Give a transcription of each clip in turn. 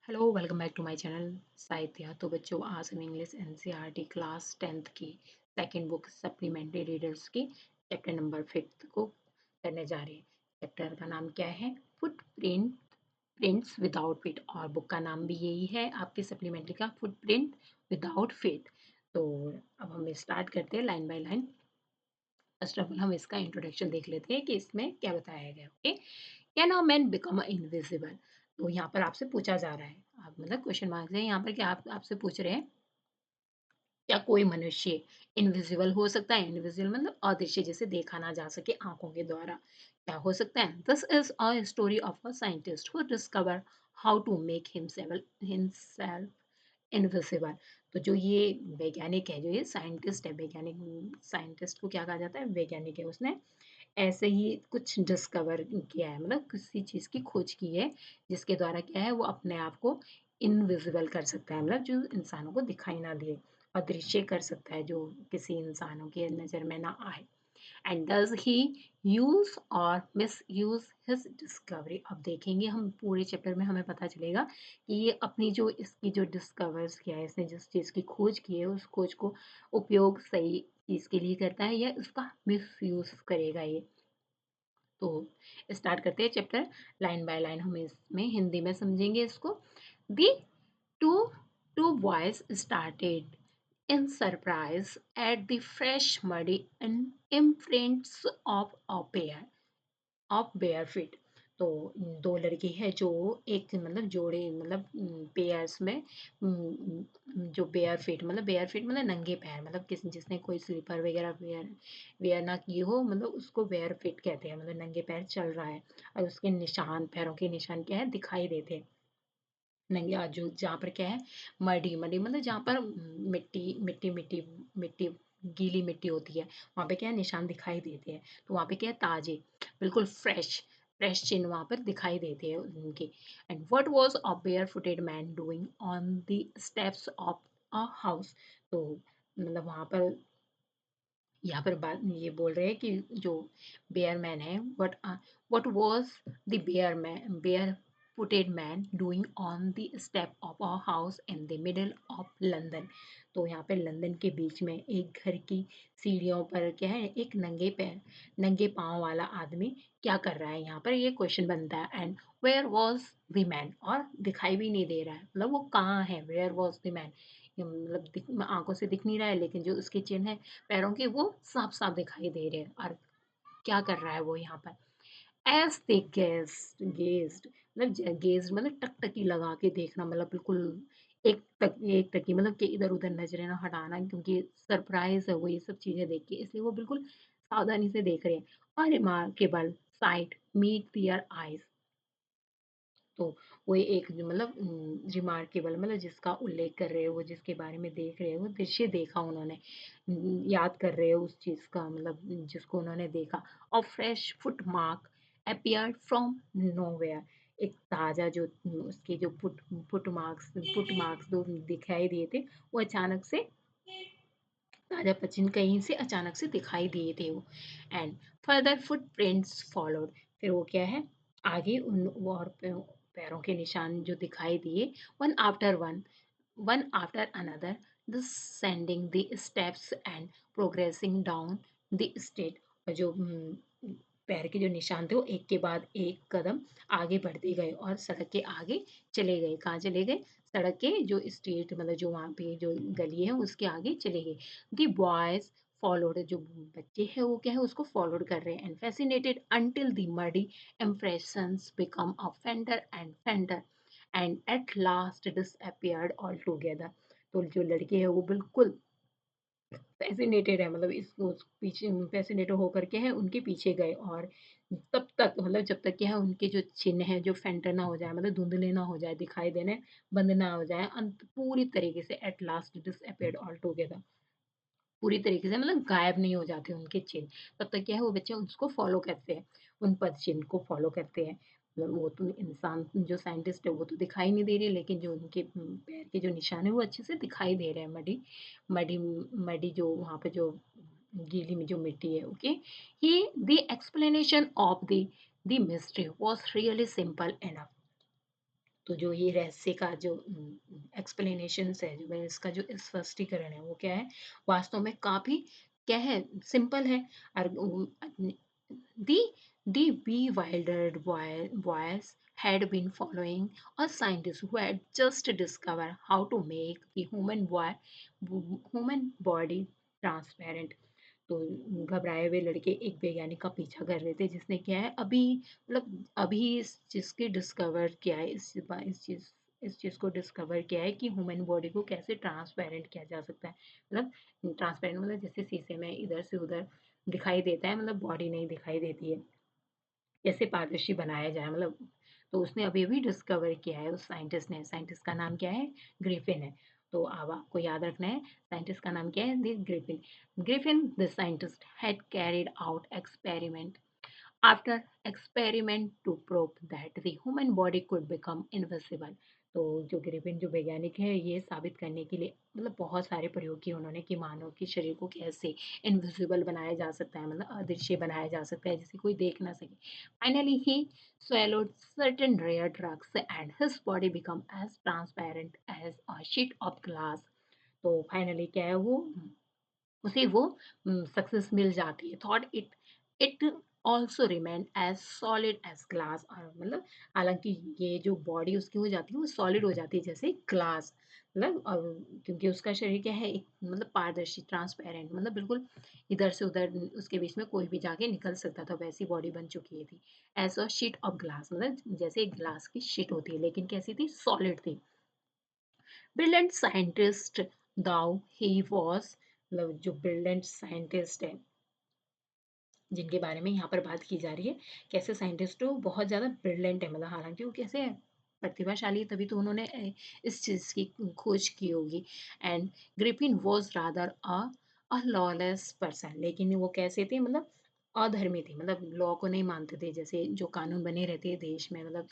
Hello welcome back to my channel Sahitya. तो बच्चों आज हम इंग्लिश एनसीईआरटी क्लास 10th की सेकंड बुक सप्लीमेंट्री रीडर्स की चैप्टर नंबर 5 को करने जा रहे हैं। चैप्टर का नाम क्या है? फुटप्रिंट प्रिंट्स विदाउट फीट, और बुक का नाम भी यही है आपकी सप्लीमेंट्री का, फुटप्रिंट विदाउट फीट। तो अब हम स्टार्ट करते हैं line by line. First of all हम इसका इंट्रोडक्शन देख लेते हैं कि इसमें क्या बताया गया। Okay, can a man become invisible? तो यहाँ पर आपसे पूछा जा रहा है, आप मतलब क्वेश्चन मार्क है यहाँ पर, क्या आप आपसे पूछ रहे हैं क्या कोई मनुष्य इनविजिबल हो सकता है? इनविजिबल मतलब अदृश्य, जिसे देखा ना जा सके आंखों के द्वारा। क्या हो सकता है? This is a story of a scientist who discover how to make himself invisible. तो जो ये वैज्ञानिक है, जो ये साइंटिस्ट है, वैज्ञानिक साइंटिस्ट को क्या कहा जाता है? वैज्ञानिक है। उसने ऐसे ही कुछ डिस्कवर किया है, मतलब किसी चीज़ की खोज की है जिसके द्वारा क्या है, वो अपने आप को इनविजिबल कर सकता है, मतलब जो इंसानों को दिखाई ना दे, अदृश्य कर सकता है, जो किसी इंसानों की नज़र में ना आए। एंड डज ही यूज और मिस यूज हिज डिस्कवरी? अब देखेंगे हम पूरे चैप्टर में, हमें पता चलेगा कि ये अपनी जो इसकी जो डिस्कवर्स किया है, इसने जिस चीज़ की खोज की है, उस खोज को उपयोग सही चीज़ के लिए करता है या उसका मिस यूज करेगा ये। तो स्टार्ट करते हैं चैप्टर लाइन बाय लाइन, हम इसमें हिंदी में समझेंगे इसको। The two two boys started in surprise at the fresh muddy and imprints of bare feet। तो दो लड़के हैं जो एक मतलब जोड़े, मतलब पेयर्स में, जो बेयर फीट मतलब नंगे पैर, मतलब किसी जिसने कोई स्लीपर वगैरह वेयर वेयर ना की हो, मतलब उसको बेयर फीट कहते हैं, मतलब नंगे पैर चल रहा है और उसके निशान, पैरों के निशान क्या है, दिखाई देते हैं। नहीं, या जो जहाँ पर क्या है, मडी मडी मतलब जहाँ पर मिट्टी मिट्टी मिट्टी मिट्टी गीली मिट्टी होती है, वहाँ पे क्या है, निशान दिखाई देते हैं। तो वहाँ पे क्या है, ताजे, बिल्कुल फ्रेश फ्रेश चिन्ह वहाँ पर दिखाई देते हैं उनके। And what was a bare footed man doing on the steps of a house? तो मतलब वहाँ पर, यहाँ पर बात ये बोल रहे हैं कि जो बेयर मैन है, what was the bare footed man doing on the step of a house in the middle of London? तो यहाँ पे लंदन के बीच में एक घर की सीढ़ियों पर क्या है, एक नंगे पाँव वाला आदमी क्या कर रहा है, यहाँ पर ये क्वेश्चन बनता है। And where was the man? और दिखाई भी नहीं दे रहा है, मतलब वो कहाँ है, वेयर वॉज द मैन, मतलब आंखों से दिख नहीं रहा है, लेकिन जो उसके चिन्ह है पैरों के, वो साफ साफ दिखाई दे रहे हैं। और क्या कर रहा है वो यहाँ पर? एज दे गेज्ड मतलब गेज्ड मतलब टकटकी लगा के देखना, मतलब बिल्कुल एक टकी, मतलब कि इधर उधर नजरें ना हटाना, क्योंकि सरप्राइज है वो ये सब चीजें देख के, इसलिए वो बिल्कुल सावधानी से देख रहे हैं। और रिमार्केबल साइट मीट दियर आईज। तो वो एक जो मतलब रिमार्केबल मतलब जिसका उल्लेख कर रहे हो, वो जिसके बारे में देख रहे हो, वो दृश्य देखा उन्होंने, याद कर रहे हो उस चीज़ का, मतलब जिसको उन्होंने देखा। और fresh foot mark appeared from nowhere. एक ताज़ा जो उसके जो फुट मार्क्स जो दिखाई दिए थे, वो अचानक से, ताज़ा पचिन कहीं से अचानक से दिखाई दिए थे वो। And further footprints followed. फिर वो क्या है, आगे उन वो और पैरों के निशान जो दिखाई दिए, one after another, descending the steps and progressing down the street। और जो पैर के जो निशान थे, वो एक के बाद एक कदम आगे बढ़ते गए और सड़क के आगे चले गए। कहाँ चले गए? सड़क के जो स्ट्रीट, मतलब जो वहाँ पे जो गली है उसके आगे चले गए। द बॉयज फॉलोड, जो बच्चे हैं वो क्या है, उसको फॉलोड कर रहे हैं। And fascinated until the muddy impressions become a fainter and fainter and at last disappeared altogether। तो जो लड़के हैं वो बिल्कुल फैसिनेटेड है, मतलब इस उस पीछे फैसिनेटेड होकर के है उनके पीछे गए, और तब तक मतलब जब तक क्या है, उनके जो चिन्ह है जो फेंटर ना हो जाए, मतलब धुंधले ना हो जाए, दिखाई देने बंद ना हो जाए, अंत पूरी तरीके से at last disappeared all together, पूरी तरीके से मतलब गायब नहीं हो जाते उनके चिन्ह। तब तक क्या है, वो बच्चे उसको फॉलो करते हैं, उन पद चिन्ह को फॉलो करते हैं। मतलब वो तो इंसान जो साइंटिस्ट है वो तो दिखाई नहीं दे रही, लेकिन जो उनके पैर के जो निशान है वो अच्छे से दिखाई दे रहे हैं। मडी मडी मडी जो वहाँ पे जो गीली में जो मिट्टी है। Okay, he the explanation of the mystery was really simple enough। तो जो ये रहस्य का जो एक्सप्लेनेशंस है, जो मैं इसका जो स्पष्टीकरण है वो क्या है, वास्तव में काफ़ी क्या है, सिंपल है। और दी दी bewildered boys had been following a scientist who had just discovered how to make the human body transparent। तो घबराए हुए लड़के एक वैज्ञानिक का पीछा कर रहे थे जिसने क्या है अभी मतलब अभी इस चीज़ की डिस्कवर किया है, इस चीज़ को डिस्कवर किया है कि ह्यूमन बॉडी को कैसे ट्रांसपेरेंट किया जा सकता है। मतलब ट्रांसपेरेंट मतलब जैसे शीशे में इधर से उधर दिखाई देता है, मतलब बॉडी नहीं दिखाई देती है, कैसे पारदर्शी बनाया जाए मतलब। तो उसने अभी-अभी डिस्कवर किया है उस साइंटिस्ट ने, साइंटिस्ट का नाम क्या है? ग्रिफिन है। तो अब आपको याद रखना है साइंटिस्ट का नाम क्या है? The Griffin. Griffin the scientist had carried out experiment after experiment to prove that the human body could become invisible. तो जो ग्रिफिन जो वैज्ञानिक है ये साबित करने के लिए मतलब बहुत सारे प्रयोग किए उन्होंने कि मानव के शरीर को कैसे इनविजिबल बनाया जा सकता है, मतलब अदृश्य बनाया जा सकता है जिसे कोई देख ना सके। Finally he swallowed certain rare drugs and his body become as transparent as a sheet of glass। तो फाइनली क्या है वो उसे वो सक्सेस मिल जाती है। Thought it it also remain as solid as glass. और मतलब हालांकि ये जो बॉडी उसकी हो जाती है वो सॉलिड हो जाती है जैसे ग्लास, मतलब क्योंकि उसका शरीर क्या है एक मतलब पारदर्शी ट्रांसपेरेंट, मतलब बिल्कुल इधर से उधर उसके बीच में कोई भी जाके निकल सकता था, वैसी बॉडी बन चुकी थी। As a sheet of glass मतलब जैसे एक ग्लास की शीट होती है लेकिन कैसी थी, सॉलिड थी। Brilliant scientist though he was, मतलब जो ब्रिलियंट साइंटिस्ट है जिनके बारे में यहाँ पर बात की जा रही है, कैसे साइंटिस्ट हो बहुत ज़्यादा ब्रिलियंट है, मतलब हालांकि वो कैसे है प्रतिभाशाली है, तभी तो उन्होंने इस चीज़ की खोज की होगी। And Griffin was rather a lawless person, लेकिन वो कैसे थे मतलब अधर्मी थे, मतलब लॉ को नहीं मानते थे, जैसे जो कानून बने रहते हैं देश में, मतलब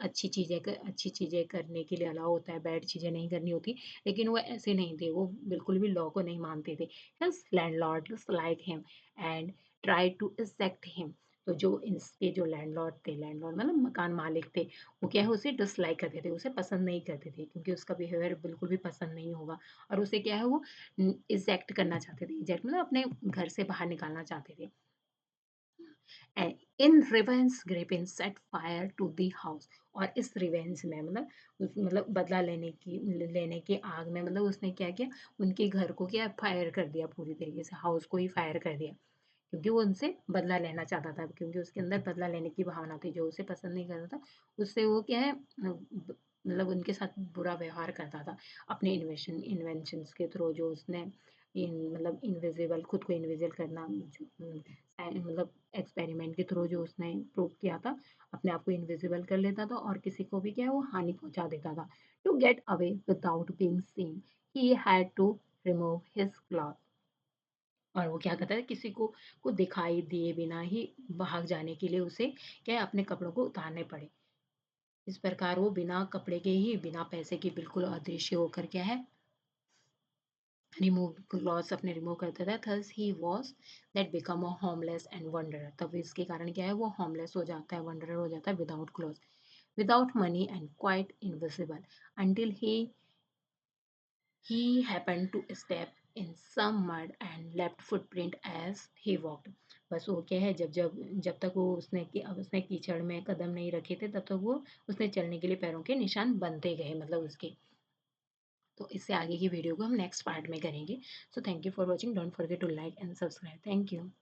अच्छी चीज़ें करने के लिए अलाउ होता है, बैड चीज़ें नहीं करनी होती, लेकिन वो ऐसे नहीं थे, वो बिल्कुल भी लॉ को नहीं मानते थे। His landlords like him and try to eject him. तो जो इसके जो लैंडलॉर्ड थे, लैंडलॉर्ड मतलब मकान मालिक थे, वो क्या है उसे डिसलाइक करते थे, उसे पसंद नहीं करते थे क्योंकि उसका बिहेवियर बिल्कुल भी पसंद नहीं होगा, और उसे क्या है वो इजेक्ट करना चाहते थे, इजेक्ट मतलब अपने घर से बाहर निकालना चाहते थे। In revenge Griffin set fire to the house. और इस रिवेंज में मतलब मतलब बदला लेने की आग में मतलब उसने क्या किया, उनके घर को क्या फायर कर दिया, पूरी तरीके से हाउस को ही फायर कर दिया, क्योंकि वो उनसे बदला लेना चाहता था, क्योंकि उसके अंदर बदला लेने की भावना थी, जो उसे पसंद नहीं करता था उससे वो क्या है मतलब उनके साथ बुरा व्यवहार करता था। अपने इन्वेंशंस के थ्रू जो उसने मतलब इनविजिबल खुद को इनविजिबल करना जो मतलब एक्सपेरिमेंट के थ्रू जो उसने प्रूव किया था, अपने आप को इनविजिबल कर लेता था और किसी को भी क्या है वो हानि पहुंचा देता था। To get away without being seen he had to remove his cloth. और वो क्या करता है किसी को दिखाई दिए बिना ही भाग जाने के लिए उसे क्या है अपने कपड़ों को उतारने पड़े। इस प्रकार वो बिना कपड़े के ही बिना पैसे के बिल्कुल अदृश्य होकर क्या है रिमूव क्लॉथ्स अपने रिमूव करता था। Thus he was that become a homeless and wanderer. तब इसके कारण क्या है वो होमलेस हो जाता है, वंडरर हो जाता है, without cloth, without money and quite invisible until he happened to step in some mud and left footprint as he walked। बस वो क्या है जब तक वो उसने कीचड़ में कदम नहीं रखे थे तब तक वो उसने चलने के लिए पैरों के निशान बनते गए, मतलब उसके। तो इससे आगे की वीडियो को हम नेक्स्ट पार्ट में करेंगे। So thank you for watching, don't forget to like and subscribe, thank you.